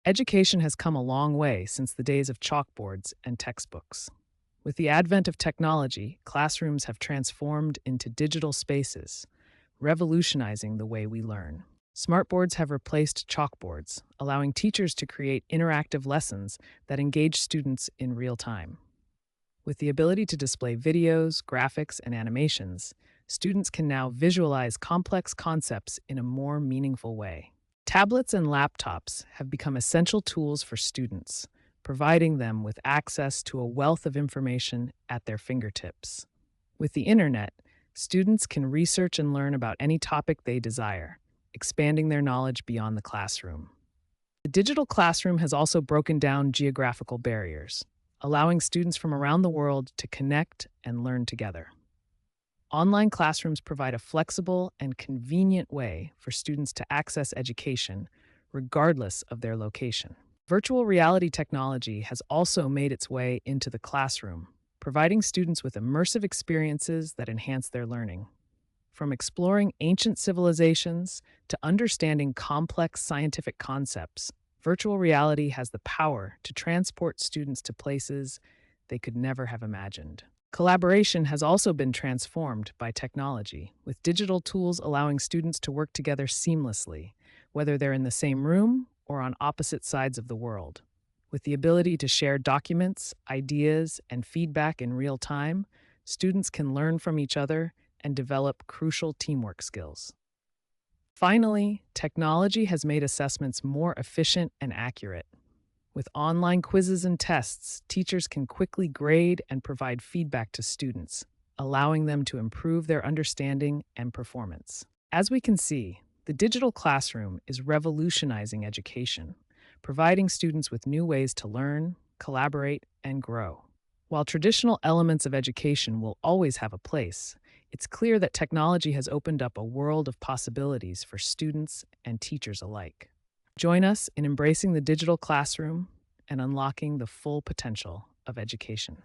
Education has come a long way since the days of chalkboards and textbooks. With the advent of technology, classrooms have transformed into digital spaces, revolutionizing the way we learn. Smartboards have replaced chalkboards, allowing teachers to create interactive lessons that engage students in real time. With the ability to display videos, graphics, and animations, students can now visualize complex concepts in a more meaningful way. Tablets and laptops have become essential tools for students, providing them with access to a wealth of information at their fingertips. With the internet, students can research and learn about any topic they desire, expanding their knowledge beyond the classroom. The digital classroom has also broken down geographical barriers, allowing students from around the world to connect and learn together. Online classrooms provide a flexible and convenient way for students to access education, regardless of their location. Virtual reality technology has also made its way into the classroom, providing students with immersive experiences that enhance their learning. From exploring ancient civilizations to understanding complex scientific concepts, virtual reality has the power to transport students to places they could never have imagined. Collaboration has also been transformed by technology, with digital tools allowing students to work together seamlessly, whether they're in the same room or on opposite sides of the world. With the ability to share documents, ideas, and feedback in real time, students can learn from each other and develop crucial teamwork skills. Finally, technology has made assessments more efficient and accurate. With online quizzes and tests, teachers can quickly grade and provide feedback to students, allowing them to improve their understanding and performance. As we can see, the digital classroom is revolutionizing education, providing students with new ways to learn, collaborate, and grow. While traditional elements of education will always have a place, it's clear that technology has opened up a world of possibilities for students and teachers alike. Join us in embracing the digital classroom and unlocking the full potential of education.